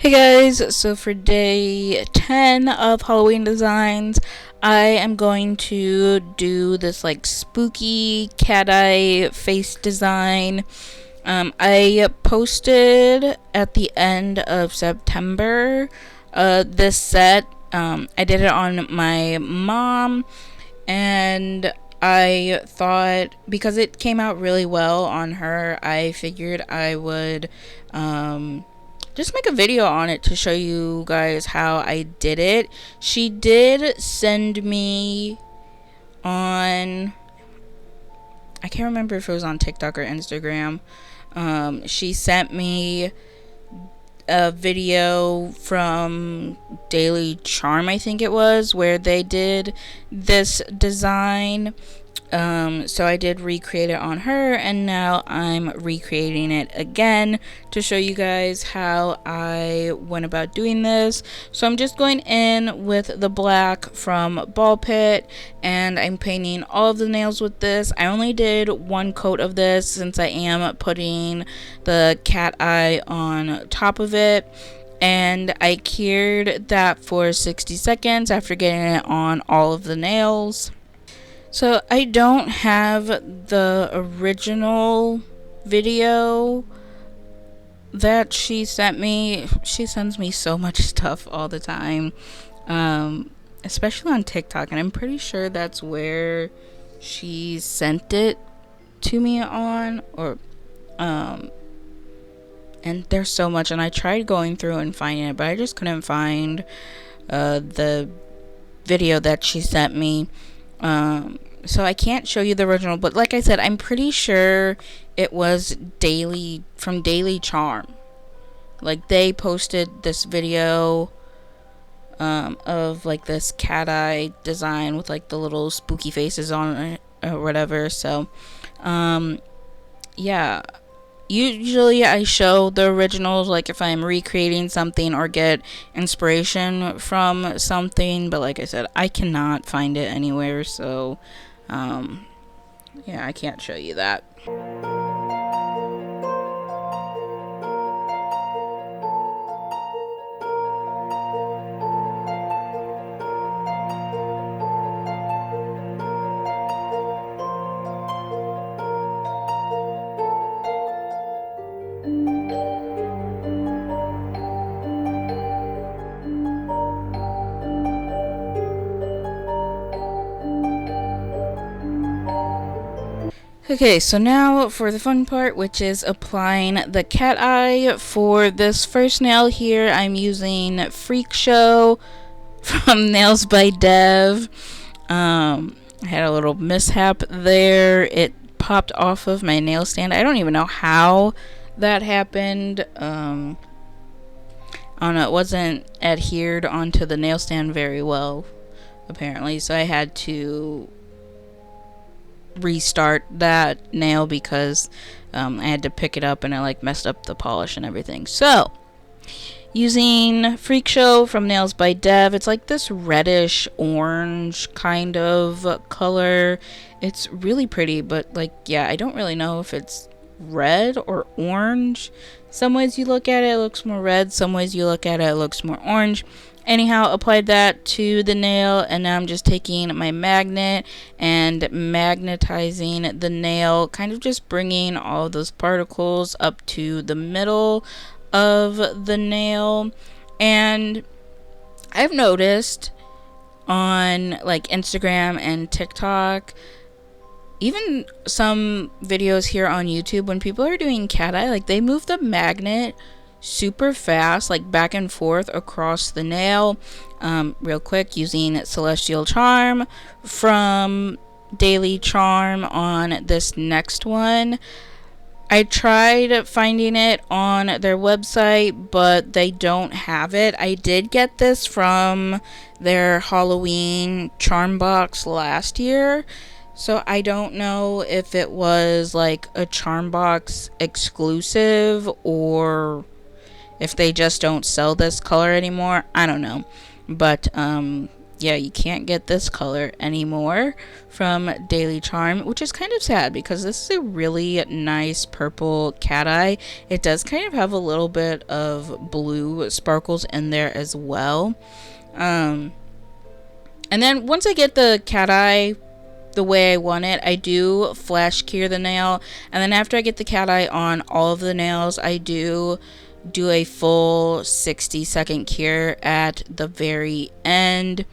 Hey guys, so for day 10 of Halloween designs, I am going to do this like spooky cat-eye face design. I posted at the end of September this set. I did it on my mom, and I thought because it came out really well on her, I figured I would just make a video on it to show you guys how I did it. She did send me on, I can't remember if it was on TikTok or Instagram. She sent me a video from Daily Charm, I think it was, where they did this design. So I did recreate it on her, and now I'm recreating it again to show you guys how I went about doing this. So I'm just going in with the black from Ball Pit, and I'm painting all of the nails with this. I only did one coat of this since I am putting the cat eye on top of it. And I cured that for 60 seconds after getting it on all of the nails. So I don't have the original video that she sent me. She sends me so much stuff all the time, especially on TikTok, and I'm pretty sure that's where she sent it to me on, or and there's so much, and I tried going through and finding it, but I just couldn't find the video that she sent me. So I can't show you the original, but like I said, I'm pretty sure it was from Daily Charm. Like, they posted this video of like this cat eye design with like the little spooky faces on it or whatever. So yeah, usually I show the originals, like if I'm recreating something or get inspiration from something, but like I said, I cannot find it anywhere, so yeah, I can't show you that. Okay, so now for the fun part, which is applying the cat eye. For this first nail here, I'm using Freak Show from Nails by Dev. I had a little mishap there. It popped off of my nail stand. I don't even know how that happened. I don't know, it wasn't adhered onto the nail stand very well, apparently, so I had to restart that nail because I had to pick it up and it like messed up the polish and everything. So using Freak Show from Nails by Dev, it's like this reddish orange kind of color. It's really pretty, but like, yeah, I don't really know if it's red or orange. Some ways you look at it, it looks more red. Some ways you look at it, it looks more orange. Anyhow, applied that to the nail, and now I'm just taking my magnet and magnetizing the nail, kind of just bringing all of those particles up to the middle of the nail. And I've noticed on like Instagram and TikTok, even some videos here on YouTube, when people are doing cat eye, like they move the magnet super fast, like back and forth across the nail. Real quick, using Celestial Charm from Daily Charm on this next one. I tried finding it on their website, but they don't have it. I did get this from their Halloween charm box last year, so I don't know if it was like a charm box exclusive or if they just don't sell this color anymore. I don't know. But yeah, you can't get this color anymore from Daily Charm, which is kind of sad because this is a really nice purple cat eye. It does kind of have a little bit of blue sparkles in there as well. And then once I get the cat eye the way I want it, I do flash cure the nail, and then after I get the cat eye on all of the nails, I do a full 60-second cure at the very end.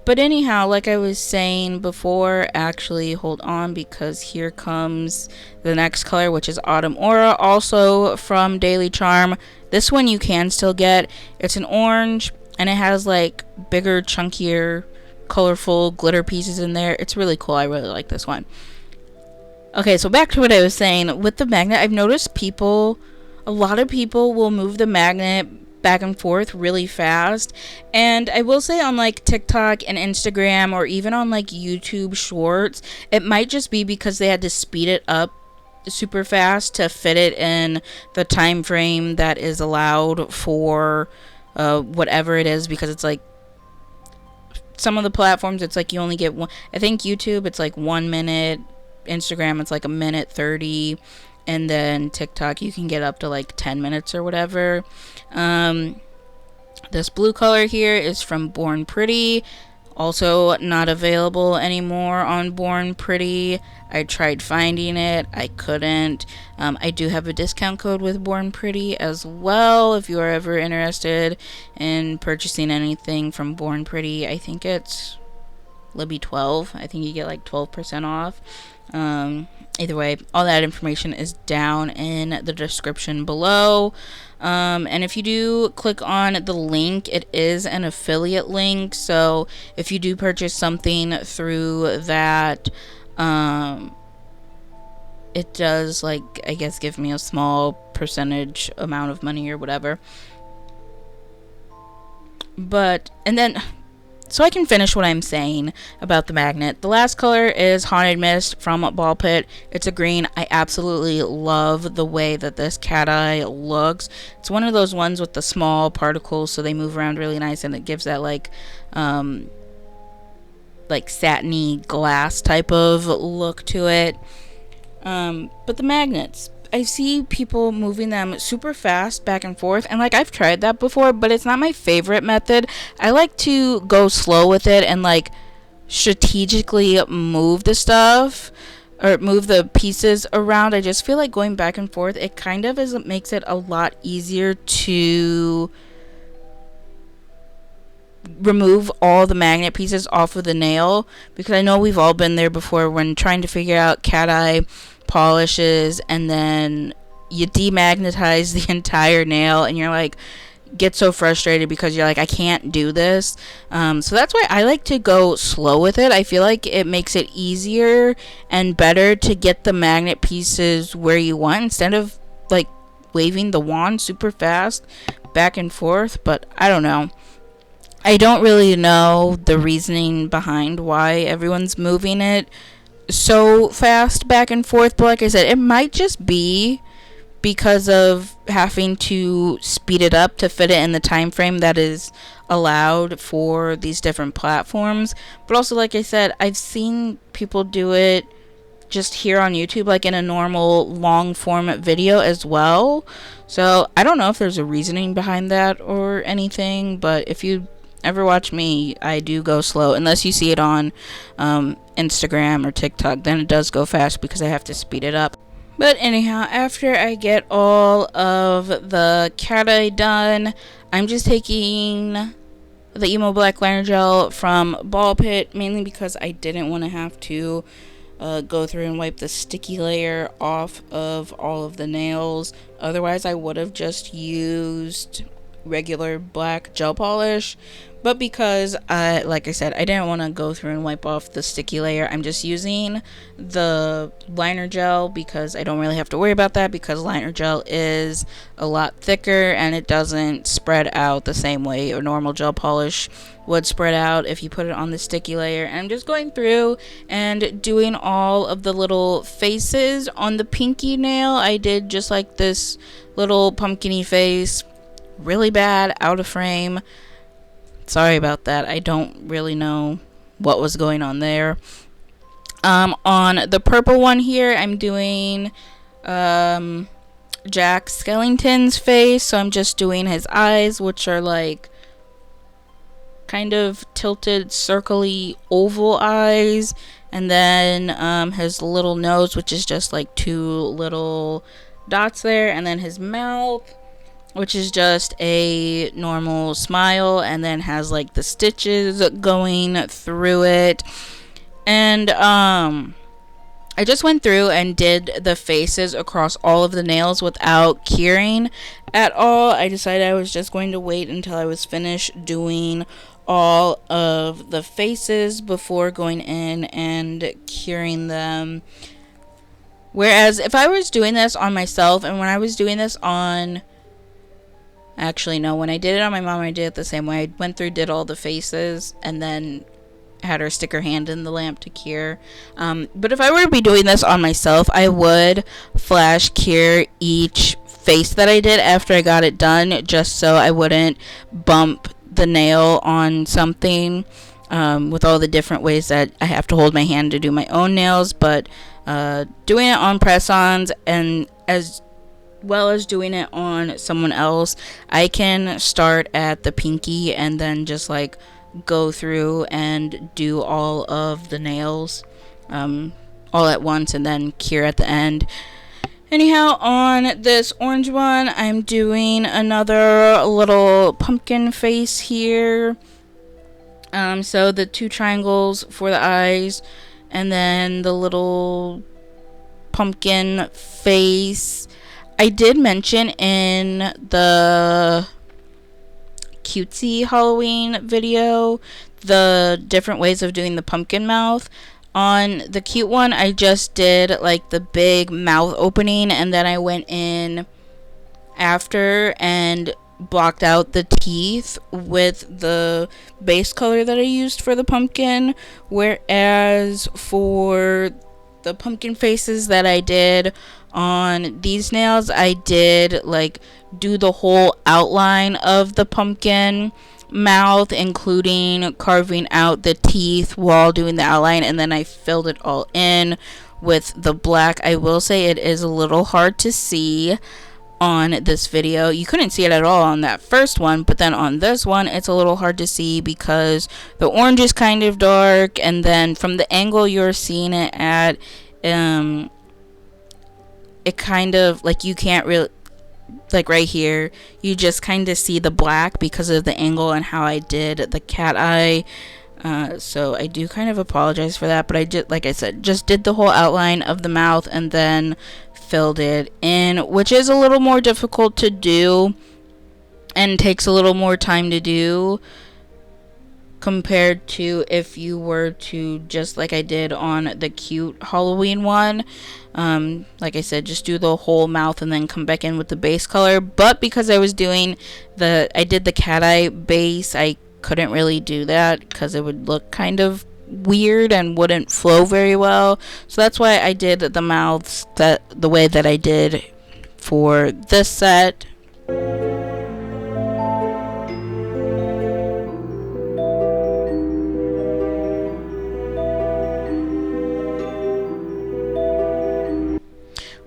But anyhow, like I was saying before, actually hold on, because here comes the next color, which is Autumn Aura, also from Daily Charm. This one you can still get. It's an orange, and it has like bigger, chunkier, colorful glitter pieces in there. It's really cool. I really like this one. Okay, so back to what I was saying. With the magnet, I've noticed a lot of people will move the magnet back and forth really fast. And I will say on like TikTok and Instagram, or even on like YouTube Shorts, it might just be because they had to speed it up super fast to fit it in the time frame that is allowed for whatever it is, because it's like some of the platforms it's like you only get one. I think YouTube it's like 1 minute, Instagram it's like 1:30, and then TikTok you can get up to like 10 minutes or whatever. This blue color here is from Born Pretty, also not available anymore on Born Pretty. I tried finding it, I couldn't. I do have a discount code with Born Pretty as well if you are ever interested in purchasing anything from Born Pretty. I think it's Libby 12. I think you get like 12% off. Either way, all that information is down in the description below. And if you do click on the link, it is an affiliate link. So if you do purchase something through that, it does, like, I guess, give me a small percentage amount of money or whatever. But, and then, so I can finish what I'm saying about the magnet. The last color is Haunted Mist from Ball Pit. It's a green. I absolutely love the way that this cat eye looks. It's one of those ones with the small particles, so they move around really nice, and it gives that like satiny glass type of look to it. But the magnets, I see people moving them super fast back and forth, and like I've tried that before, but it's not my favorite method. I like to go slow with it and like strategically move the stuff or move the pieces around. I just feel like going back and forth, it kind of makes it a lot easier to remove all the magnet pieces off of the nail, because I know we've all been there before when trying to figure out cat eye polishes, and then you demagnetize the entire nail and you're like get so frustrated because you're like, I can't do this. So that's why I like to go slow with it. I feel like it makes it easier and better to get the magnet pieces where you want, instead of like waving the wand super fast back and forth. But I don't know. I don't really know the reasoning behind why everyone's moving it so fast back and forth, but like I said, it might just be because of having to speed it up to fit it in the time frame that is allowed for these different platforms. But also, like I said, I've seen people do it just here on YouTube, like in a normal long format video as well. So I don't know if there's a reasoning behind that or anything, but if you ever watch me, I do go slow, unless you see it on Instagram or TikTok. Then it does go fast because I have to speed it up. But anyhow, after I get all of the cat eye done, I'm just taking the Emo Black Liner Gel from Ball Pit, mainly because I didn't want to have to go through and wipe the sticky layer off of all of the nails. Otherwise, I would have just used regular black gel polish, but because like I said, I didn't want to go through and wipe off the sticky layer, I'm just using the liner gel because I don't really have to worry about that, because liner gel is a lot thicker and it doesn't spread out the same way a normal gel polish would spread out if you put it on the sticky layer. And I'm just going through and doing all of the little faces on the pinky nail. I did just like this little pumpkin-y face, really bad, out of frame. Sorry about that. I don't really know what was going on there. On the purple one here, I'm doing Jack Skellington's face. So I'm just doing his eyes, which are like kind of tilted, circly, oval eyes. And then his little nose, which is just like 2 little dots there. And then his mouth, which is just a normal smile, and then has like the stitches going through it. And I just went through and did the faces across all of the nails without curing at all. I decided I was just going to wait until I was finished doing all of the faces before going in and curing them. Whereas if I was doing this on myself, and when I was doing this on... Actually, no, when I did it on my mom, I did it the same way. I went through, did all the faces, and then had her stick her hand in the lamp to cure. But if I were to be doing this on myself, I would flash cure each face that I did after I got it done, just so I wouldn't bump the nail on something, with all the different ways that I have to hold my hand to do my own nails. But doing it on press-ons, and as well as doing it on someone else, I can start at the pinky and then just like go through and do all of the nails all at once and then cure at the end. Anyhow, on this orange one, I'm doing another little pumpkin face here. So the 2 triangles for the eyes, and then the little pumpkin face. I did mention in the cutesy Halloween video the different ways of doing the pumpkin mouth. On the cute one, I just did like the big mouth opening, and then I went in after and blocked out the teeth with the base color that I used for the pumpkin. Whereas for the pumpkin faces that I did on these nails, I did like do the whole outline of the pumpkin mouth, including carving out the teeth while doing the outline, and then I filled it all in with the black. I will say it is a little hard to see on this video. You couldn't see it at all on that first one, but then on this one it's a little hard to see because the orange is kind of dark, and then from the angle you're seeing it at, it kind of like, you can't really, like right here, you just kind of see the black because of the angle and how I did the cat eye. So I do kind of apologize for that, but I did, like I said, just did the whole outline of the mouth and then filled it in, which is a little more difficult to do and takes a little more time to do compared to if you were to just like I did on the cute Halloween one. Like I said, just do the whole mouth and then come back in with the base color. But because I did the cat eye base, I couldn't really do that because it would look kind of weird and wouldn't flow very well. So that's why I did the mouths the way that I did for this set.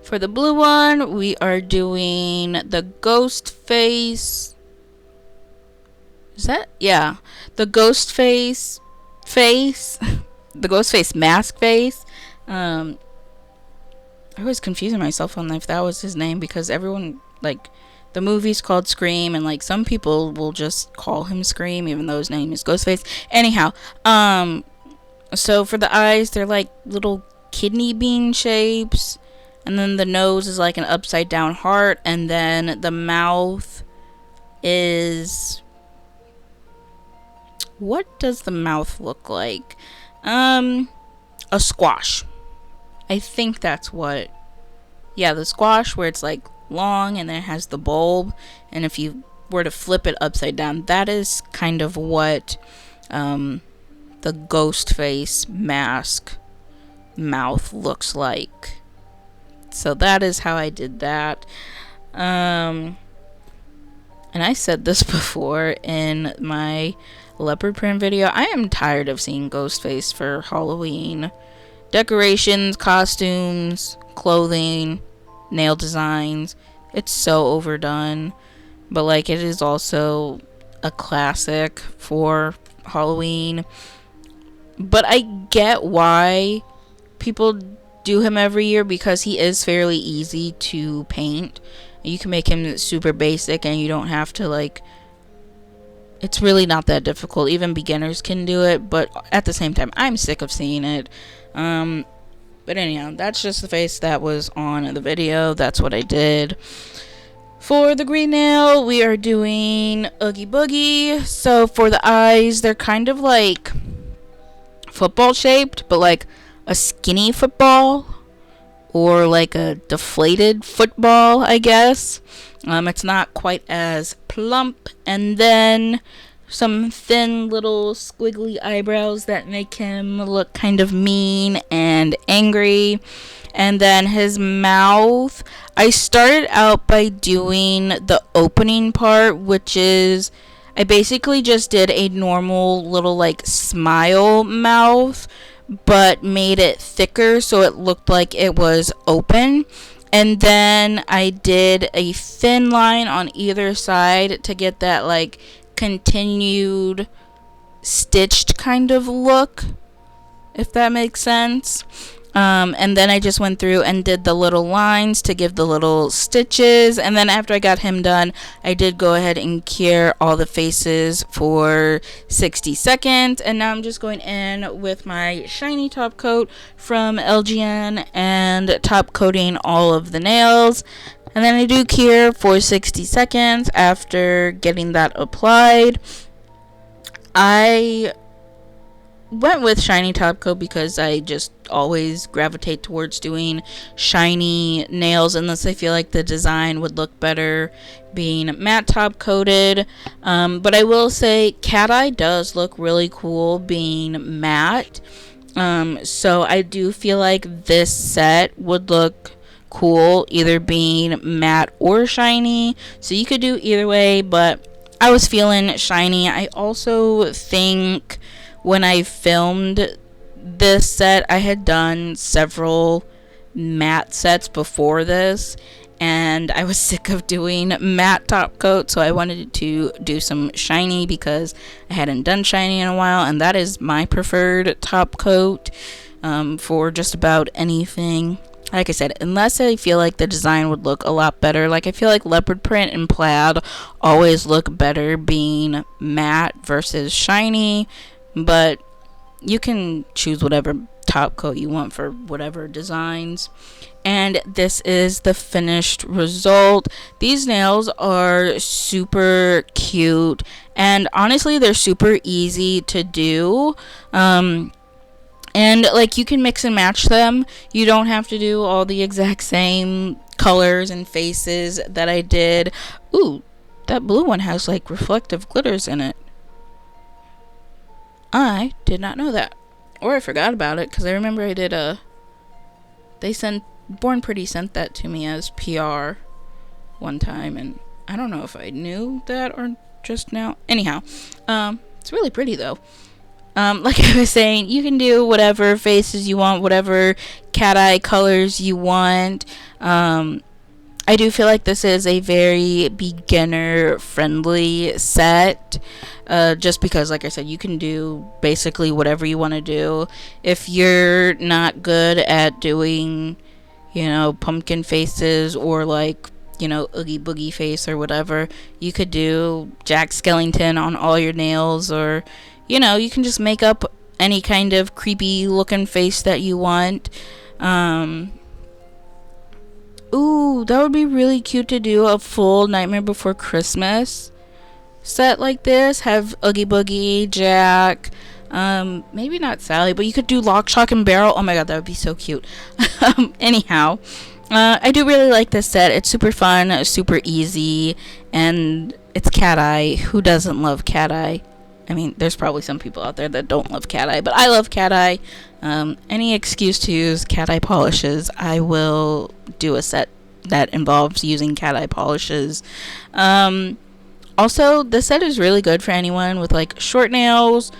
For the blue one, we are doing the ghost face. Is that? Yeah. The ghost face. The ghost face mask face. I was confusing myself on if that was his name, because everyone, like, the movie's called Scream, and like some people will just call him Scream even though his name is Ghostface. Anyhow, so for the eyes, they're like little kidney bean shapes. And then the nose is like an upside down heart. And then the mouth is... What does the mouth look like? A squash. I think that's what... Yeah, the squash where it's like long and then it has the bulb. And if you were to flip it upside down, that is kind of what the ghost face mask mouth looks like. So that is how I did that. And I said this before in my leopard print video. I am tired of seeing Ghostface for Halloween. Decorations, costumes, clothing, nail designs. It's so overdone. But like, it is also a classic for Halloween. But I get why people do him every year, because he is fairly easy to paint. You can make him super basic and you don't have to like, it's really not that difficult. Even beginners can do it, but at the same time, I'm sick of seeing it. But anyhow, that's just the face that was on the video. That's what I did. For the green nail, we are doing Oogie Boogie. So for the eyes, they're kind of like football shaped, but like a skinny football, or like a deflated football, I guess. It's not quite as plump. And then some thin little squiggly eyebrows that make him look kind of mean and angry. And then his mouth, I started out by doing the opening part, which is, I basically just did a normal little like smile mouth, but made it thicker so it looked like it was open. And then I did a thin line on either side to get that like continued stitched kind of look, if that makes sense. And then I just went through and did the little lines to give the little stitches. And then after I got him done, I did go ahead and cure all the faces for 60 seconds. And now I'm just going in with my shiny top coat from LGN and top coating all of the nails. And then I do cure for 60 seconds after getting that applied. I went with shiny top coat because I just always gravitate towards doing shiny nails unless I feel like the design would look better being matte top coated. But I will say Cateye does look really cool being matte. So I do feel like this set would look cool either being matte or shiny. So you could do either way, but I was feeling shiny. I also think when I filmed this set, I had done several matte sets before this, and I was sick of doing matte top coat, so I wanted to do some shiny because I hadn't done shiny in a while, and that is my preferred top coat for just about anything. Like I said, unless I feel like the design would look a lot better. Like, I feel like leopard print and plaid always look better being matte versus shiny. But you can choose whatever top coat you want for whatever designs. And this is the finished result. These nails are super cute. And honestly, they're super easy to do. And like, you can mix and match them. You don't have to do all the exact same colors and faces that I did. Ooh, that blue one has like reflective glitters in it. I did not know that. Or I forgot about it, because I remember I did Born Pretty sent that to me as PR one time, and I don't know if I knew that or just now. Anyhow, it's really pretty though. Like I was saying, you can do whatever faces you want, whatever cat eye colors you want. I do feel like this is a very beginner friendly set. Just because, like I said, you can do basically whatever you want to do. If you're not good at doing, pumpkin faces or like, Oogie Boogie face or whatever, you could do Jack Skellington on all your nails, or, you can just make up any kind of creepy looking face that you want. Ooh, that would be really cute to do a full Nightmare Before Christmas set like this. Have Oogie Boogie, Jack, maybe not Sally, but you could do Lock, Shock, and Barrel. Oh my god, that would be so cute. Anyhow, I do really like this set. It's super fun, super easy, and it's Cateye. Who doesn't love Cateye? I mean, there's probably some people out there that don't love Cateye, but I love Cateye. Any excuse to use Cateye polishes, I will do a set that involves using Cateye polishes. Also, this set is really good for anyone with like short nails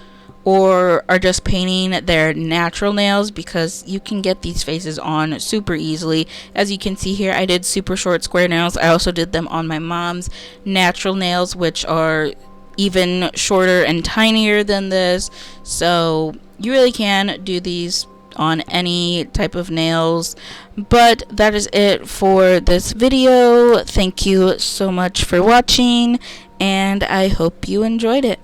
or are just painting their natural nails, because you can get these faces on super easily. As you can see here, I did super short square nails. I also did them on my mom's natural nails, which are even shorter and tinier than this. So you really can do these on any type of nails. But that is it for this video. Thank you so much for watching, and I hope you enjoyed it.